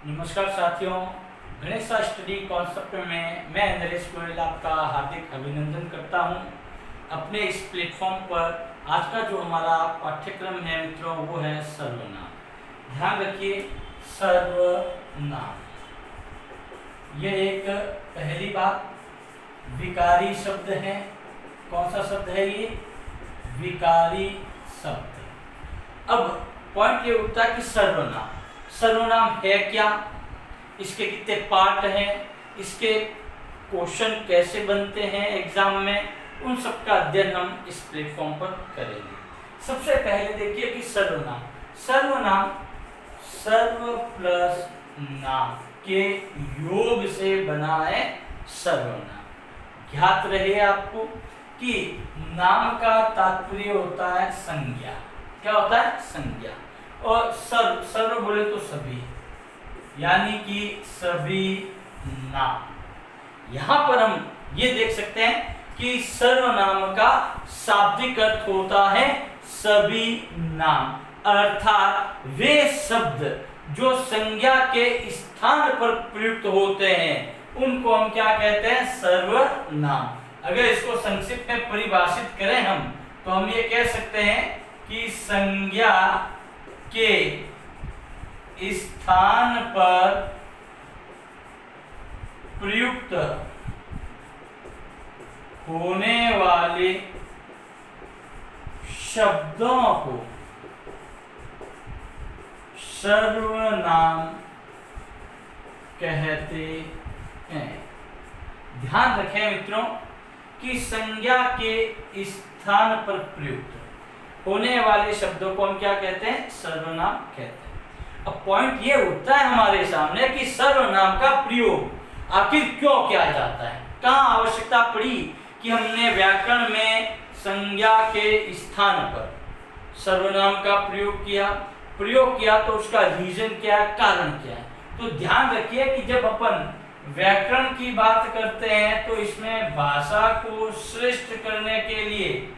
नमस्कार साथियों, Ganesh study concept में मैं नरेश गोयल आपका हार्दिक अभिनंदन करता हूं। अपने इस प्लेटफॉर्म पर आज का जो हमारा पाठ्यक्रम है मित्रों, वो है सर्वनाम। ध्यान रखिए, सर्वनाम ये एक पहली बात विकारी शब्द है। कौन सा शब्द है ये? विकारी शब्द। अब पॉइंट ये उठता है कि सर्वनाम है क्या, इसके कितने पार्ट हैं, इसके क्वेश्चन कैसे बनते हैं एग्जाम में, उन सब का अध्ययन हम इस प्लेटफॉर्म पर करेंगे। सबसे पहले देखिए कि सर्वनाम सर्व प्लस नाम के योग से बना है सर्वनाम। ज्ञात रहे आपको कि नाम का तात्पर्य होता है संज्ञा। क्या होता है? संज्ञा। और सर्व बोले तो सभी, यानी कि सभी नाम। यहां पर हम ये देख सकते हैं कि सर्वनाम का शाब्दिक अर्थ होता है सभी नाम, अर्थात वे शब्द जो संज्ञा के स्थान पर प्रयुक्त होते हैं उनको हम क्या कहते हैं? सर्वनाम। अगर इसको संक्षिप्त में परिभाषित करें हम, तो हम ये कह सकते हैं कि संज्ञा के स्थान पर प्रयुक्त होने वाले शब्दों को सर्वनाम कहते हैं। ध्यान रखें मित्रों कि संज्ञा के स्थान पर प्रयुक्त होने वाले शब्दों को हम क्या कहते हैं? सर्वनाम कहते हैं। अब पॉइंट ये उठता है हमारे सामने कि सर्वनाम का प्रयोग आखिर क्यों किया जाता है, कहाँ आवश्यकता पड़ी कि हमने व्याकरण में संज्ञा के स्थान पर सर्वनाम का प्रयोग किया तो उसका रीजन क्या है, कारण क्या है। तो ध्यान रखिए कि जब अपन व्याकरण की बात करते हैं तो इसमें भाषा को श्रेष्ठ करने के लिए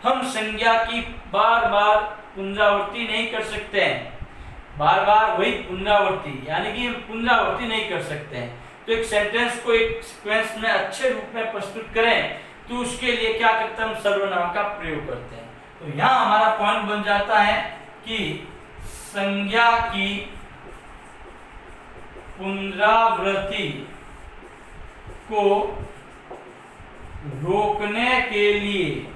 हम संज्ञा की बार बार पुनरावृत्ति नहीं कर सकते हैं। बार बार वही पुनरावृत्ति, यानी कि पुनरावृत्ति नहीं कर सकते हैं। तो एक सेंटेंस को एक सीक्वेंस में अच्छे रूप में प्रस्तुत करें तो उसके लिए क्या करते हैं? हम सर्वनाम का प्रयोग करते हैं। तो यहाँ हमारा पॉइंट बन जाता है कि संज्ञा की पुनरावृत्ति को रोकने के लिए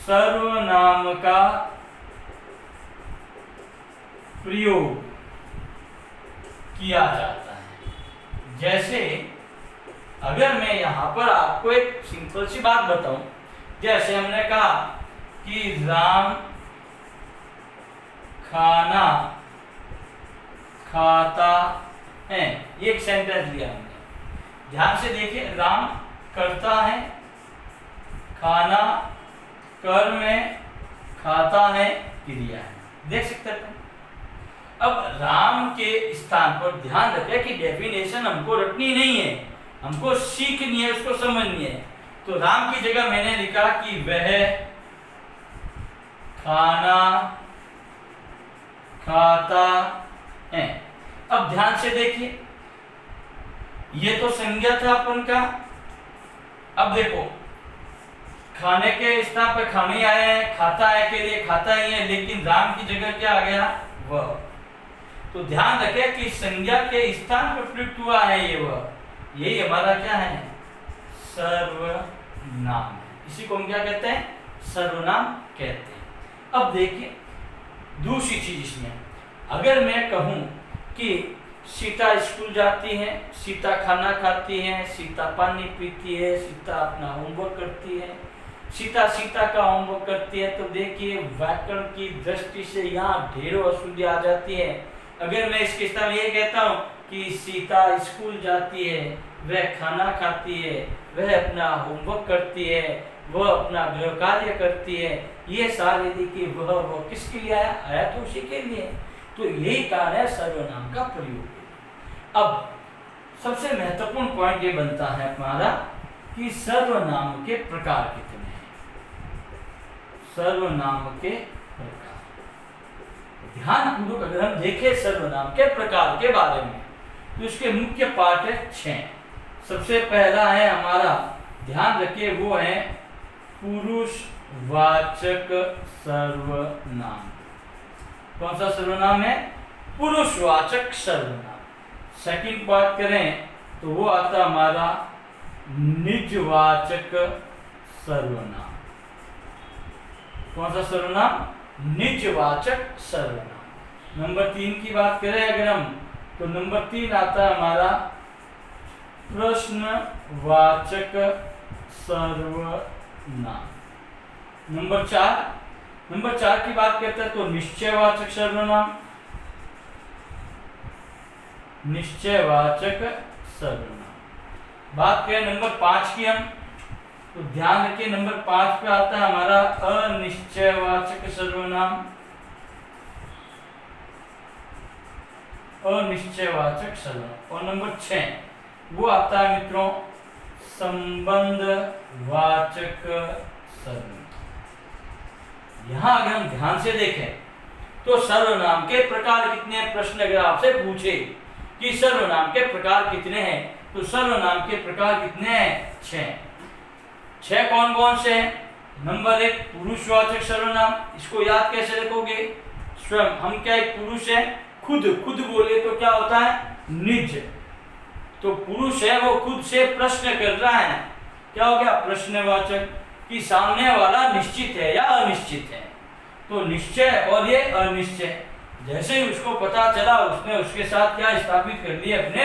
सर्वनाम का प्रयोग किया जाता है। जैसे अगर मैं यहां पर आपको एक सिंपल सी बात बताऊं, जैसे हमने कहा कि राम खाना खाता है, ये एक सेंटेंस लिया हमने। ध्यान से देखिए, राम करता है, खाना कर्म है, खाता है क्रिया है। देख सकते हैं। अब राम के स्थान पर ध्यान रखें कि डेफिनेशन हमको रटनी नहीं है, हमको सीखनी है, उसको समझनी है। तो राम की जगह मैंने लिखा कि वह खाना खाता है। अब ध्यान से देखिए, ये तो संज्ञा था अपन का। अब देखो, खाने के स्थान पर खाने आए हैं, खाता है के लिए खाता ही है, लेकिन राम की जगह क्या आ गया? वह। तो ध्यान रखें कि संज्ञा के स्थान पर प्रयुक्त हुआ है ये वह, यही हमारा क्या है? सर्वनाम। इसी को हम क्या कहते हैं? सर्वनाम कहते हैं। अब देखिए दूसरी चीज इसमें, अगर मैं कहूं कि सीता स्कूल जाती है, सीता खाना खाती है, सीता पानी पीती है, सीता अपना होमवर्क करती है, सीता का होमवर्क करती है, तो देखिए व्याकरण की दृष्टि से यहाँ ढेरों अशुद्धि आ जाती है। अगर मैं इसके स्थान ये कहता हूँ कि सीता स्कूल जाती है, वह खाना खाती है, वह अपना होमवर्क करती है, वह अपना गृह कार्य करती है, ये सारे देखिए वह किसके लिए आया तो उसी के लिए। तो यही कारण है सर्वनाम का प्रयोग। अब सबसे महत्वपूर्ण पॉइंट ये बनता है हमारा कि सर्वनाम के प्रकार कितने हैं। सर्वनाम के प्रकार ध्यानपूर्वक अगर हम देखें सर्वनाम के प्रकार के बारे में तो इसके मुख्य पार्ट है 6। सबसे पहला है हमारा, ध्यान रखिए, वो है पुरुषवाचक सर्वनाम। कौन सा सर्वनाम है? पुरुषवाचक सर्वनाम। सेकंड बात करें तो वो आता हमारा निजवाचक सर्वनाम। कौन सा सर्वनाम? निजवाचक सर्वनाम। नंबर 3 की बात करें अगर हम, तो नंबर 3 आता है हमारा प्रश्नवाचक सर्वनाम। नंबर 4 की बात करते हैं तो निश्चयवाचक सर्वनाम। निश्चयवाचक सर्वनाम। बात करें नंबर 5 की हम, तो ध्यान रखिए नंबर 5 पे आता है हमारा अनिश्चयवाचक सर्वनाम। अनिश्चयवाचक सर्वनाम। और नंबर 6 वो आता है मित्रों संबंधवाचक सर्वनाम। यहां अगर हम ध्यान से देखें तो सर्वनाम के प्रकार कितने? प्रश्न अगर आपसे पूछे कि सर्वनाम के प्रकार कितने हैं, तो सर्वनाम के प्रकार कितने हैं? 6 कौन कौन से हैं? नंबर 1 पुरुषवाचक सर्वनाम। इसको याद कैसे रखोगे? स्वयं, हम क्या एक पुरुष है, खुद बोले तो क्या होता है? निज। तो पुरुष है वो खुद से प्रश्न कर रहा है, क्या हो गया? प्रश्नवाचक। कि सामने वाला निश्चित है या अनिश्चित है। तो निश्चय और ये अनिश्चय, जैसे ही उसको पता चला उसने उसके साथ क्या स्थापित कर लिए? अपने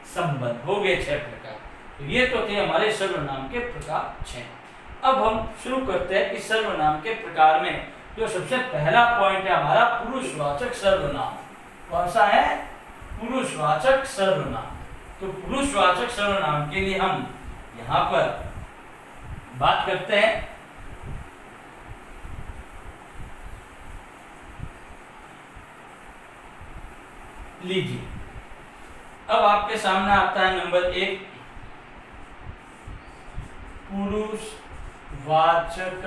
संबंध। हो गए 6 प्रकार। तो ये तो थे हमारे सर्वनाम के प्रकार 6। अब हम शुरू करते हैं कि सर्वनाम के प्रकार में जो सबसे पहला पॉइंट है हमारा पुरुषवाचक सर्वनाम। कौन सा है? पुरुषवाचक सर्वनाम। तो पुरुषवाचक सर्वनाम के लिए हम यहाँ पर बात करते हैं। लीजिए, अब आपके सामने आता है नंबर 1 पुरुषवाचक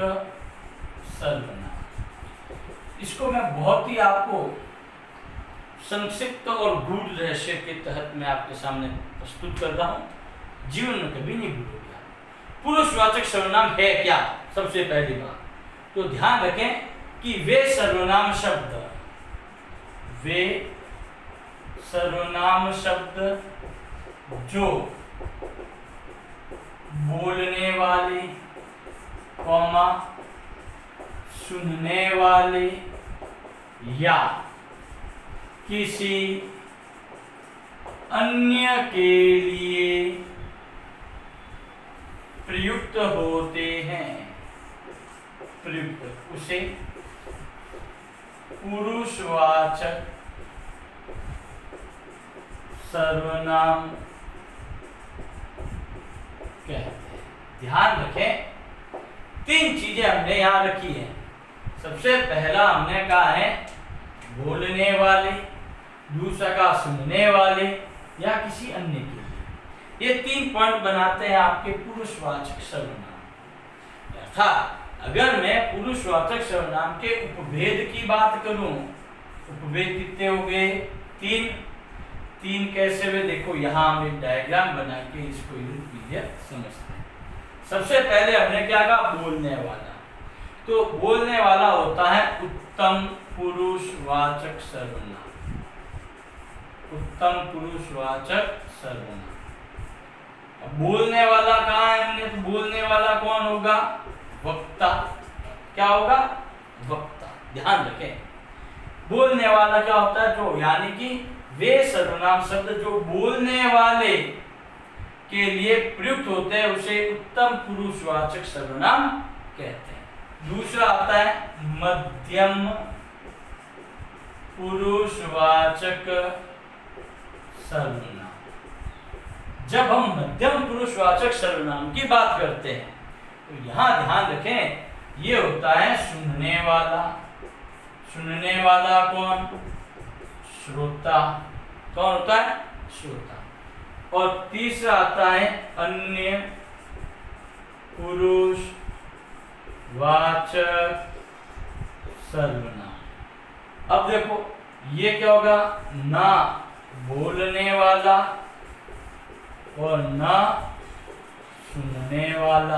सर्वनाम। इसको मैं बहुत ही आपको संक्षिप्त और गूढ़ रहस्य के तहत मैं आपके सामने प्रस्तुत कर रहा हूं, जीवन में कभी नहीं भूलोगे। पुरुषवाचक सर्वनाम है क्या? सबसे पहली बात तो ध्यान रखें कि वे सर्वनाम शब्द जो बोलने वाले, सुनने वाले या किसी अन्य के लिए प्रयुक्त होते हैं, प्रयुक्त, उसे पुरुषवाचक सर्वनाम कहते हैं। ध्यान रखें 3 चीजें हमने यहां रखी हैं। सबसे पहला हमने कहा है बोलने वाले, दूसरा कहा सुनने वाले या किसी अन्य के लिए। ये 3 पॉइंट बनाते हैं आपके पुरुषवाचक सर्वनाम। अर्थात अगर मैं पुरुषवाचक सर्वनाम के उपभेद की बात करूं, उपभेद कितने हो गए? 3 कैसे हुए? देखो यहां हम एक डायग्राम बना के इसको क्लियर समझते हैं। सबसे पहले हमने क्या कहा? बोलने वाला। तो बोलने वाला होता है उत्तम पुरुषवाचक सर्वनाम। उत्तम पुरुषवाचक सर्वनाम। अब बोलने वाला कहाँ है हमने? तो बोलने वाला कौन होगा? वक्ता। क्या होगा? वक्ता। ध्यान रखें, बोलने वाला क्या होता है? जो, यानी कि वे सर्वनाम शब्द जो बोलने वाले के लिए प्रयुक्त होते हैं उसे उत्तम पुरुषवाचक सर्वनाम कहते हैं। दूसरा आता है मध्यम पुरुषवाचक सर्वनाम। जब हम मध्यम पुरुषवाचक सर्वनाम की बात करते हैं तो यहां ध्यान रखें, ये होता है सुनने वाला। सुनने वाला कौन? श्रोता। कौन होता है? श्रोता। और तीसरा आता है अन्य पुरुषवाचक सर्वनाम। अब देखो ये क्या होगा, ना बोलने वाला और ना सुनने वाला,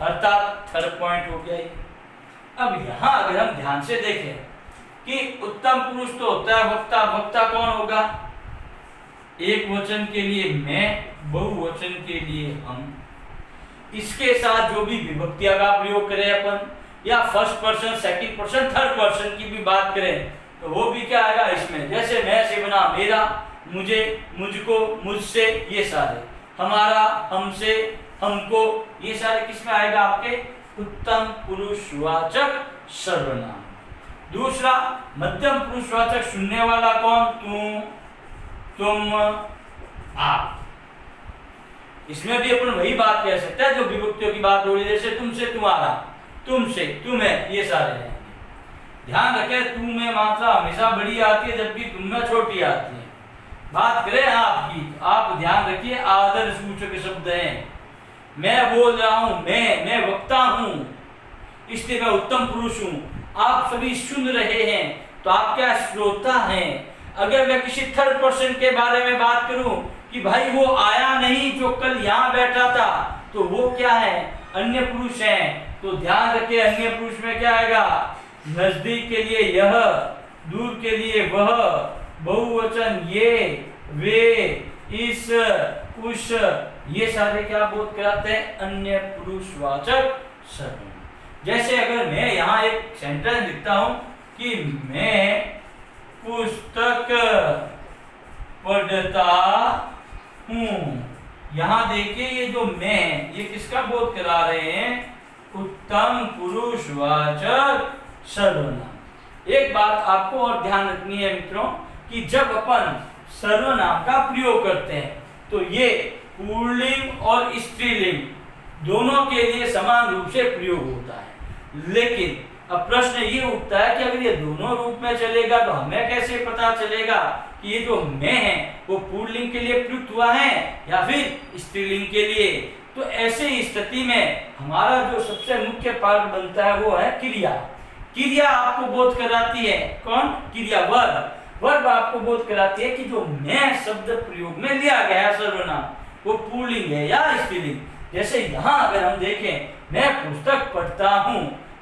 अर्थात थर्ड पॉइंट हो गया ये। अब यहाँ अगर हम ध्यान से देखें कि उत्तम पुरुष तो होता है वक्ता, वक्ता कौन होगा, एक वचन के लिए मैं, बहुवचन के लिए हम। इसके साथ जो भी विभक्तियां का प्रयोग करें अपन, या first person, second person, third person की भी बात करें तो वो भी क्या आएगा इसमें, जैसे मैं से बना मेरा, मुझे, मुझको, मुझसे, ये सारे, हमारा, हमसे, हमको, ये सारे किस में आएगा, आपके उत्तम पुरुषवाचक सर्वनाम। दूसरा मध्यम पुरुषवाचक सुनने वाला कौन, तू, तुम, आप। इसमें भी अपन वही बात कह सकते हैं जो विभक्तियों की बात हो रही है, जैसे तुमसे, तुम्हारा, तुमसे, तुम्हें, ये सारे हैं। ध्यान रखें, तुम में मात्रा हमेशा बड़ी आती है जबकि तुम में छोटी आती है। बात करें आपकी, आप ध्यान रखिए आदर सूचक शब्द हैं। मैं बोल रहा हूं, मैं वक्ता हूं, इसलिए मैं उत्तम पुरुष हूं। आप सभी सुन रहे हैं तो आप क्या, श्रोता हैं। अगर मैं किसी थर्ड पर्सन के बारे में बात करूं कि भाई वो आया नहीं जो कल यहाँ बैठा था, तो वो क्या है, अन्य पुरुष है। तो ध्यान रखिए अन्य पुरुष में क्या आएगा, नजदीक के लिए यह, दूर के लिए वह, बहुवचन ये, वे, इस, उस, ये सारे क्या बोध कराते हैं, अन्य पुरुषवाचक सर्वनाम। जैसे अगर मैं यहाँ एक सेंटेंस लिखता हूं कि मैं पुस्तक पढ़ता हूं, यहाँ देखिए ये जो मैं, ये किसका बोध करा रहे हैं, उत्तम पुरुषवाचक सर्वनाम। एक बात आपको और ध्यान रखनी है मित्रों कि जब अपन सर्वनाम का प्रयोग करते हैं तो ये पुल्लिंग और स्त्रीलिंग दोनों के लिए समान रूप से प्रयोग होता है। लेकिन अब प्रश्न ये उठता है कि अगर ये दोनों रूप में चलेगा तो हमें कैसे पता चलेगा कि ये जो मैं है वो पुल्लिंग के लिए प्रयुक्त हुआ है या फिर स्त्रीलिंग के लिए। तो ऐसे स्थिति में हमारा जो सबसे मुख्य पार्ट बनता है वो है क्रिया। क्रिया आपको बोध कराती है, कौन, क्रिया, वर्ब। वर्ब आपको बोध कराती है कि जो मैं शब्द प्रयोग में लिया गया सर्वनाम वो पुल्लिंग है या स्त्रीलिंग। जैसे यहाँ अगर हम देखें, मैं पुस्तक पढ़ता हूँ,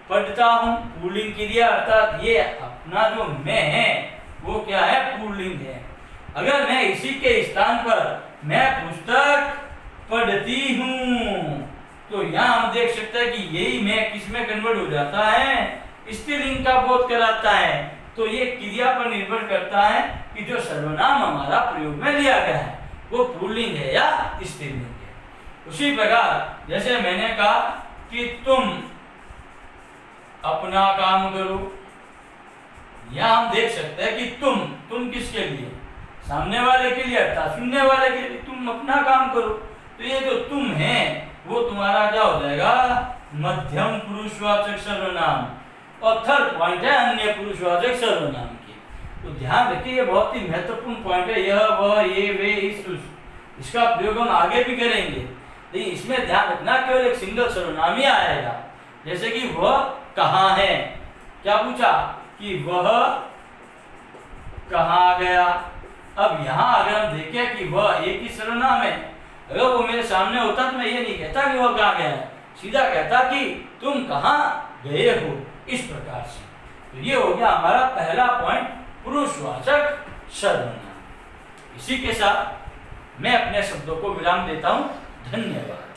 पढ़ता हूँ पुल्लिंग क्रिया, अर्थात ये अपना जो मैं है वो क्या है, पुल्लिंग है। अगर मैं इसी के स्थान पर मैं पुस्तक पढ़ती हूँ तो यहाँ हम देख सकते हैं कि यही मैं किस में कन्वर्ट हो जाता है, स्त्रीलिंग का बोध कराता है। तो ये क्रिया पर निर्भर करता है कि जो सर्वनाम हमारा प्रयोग में लिया गया है वो पुल्लिंग है या स्त्रीलिंग है। उसी प्रकार जैसे मैंने कहा कि तुम अपना काम करो, यहाँ हम देख सकते हैं कि तुम किसके लिए, सामने वाले के लिए अर्थात सुनने वाले के लिए, तुम अपना काम करो। तो ये जो तुम है वो तुम्हारा क्या हो जाएगा, मध्यम पुरुषवाचक सर्वनाम। और थर्ड पॉइंट है अन्य पुरुषवाचक सर्वनाम की। तो ध्यान रखिए ये बहुत ही महत्वपूर्ण पॉइंट है, यह, वह, ये, वे, इस, उस। इसका प्रयोग हम आगे भी करेंगे, लेकिन इसमें ध्यान रखना केवल एक सिंगल सर्वनाम ही आएगा। जैसे कि वह कहाँ है, क्या पूछा कि वह कहाँ गया। अब यहाँ अगर हम देखें कि वह एक ही सर्वनाम है, अगर वो मेरे सामने होता तो मैं ये नहीं कहता कि वह कहाँ गया है, सीधा कहता कि तुम कहाँ गए हो, इस प्रकार से। तो ये हो गया हमारा पहला पॉइंट, पुरुषवाचक सर्वनाम। इसी के साथ मैं अपने शब्दों को विराम देता हूँ। धन्यवाद।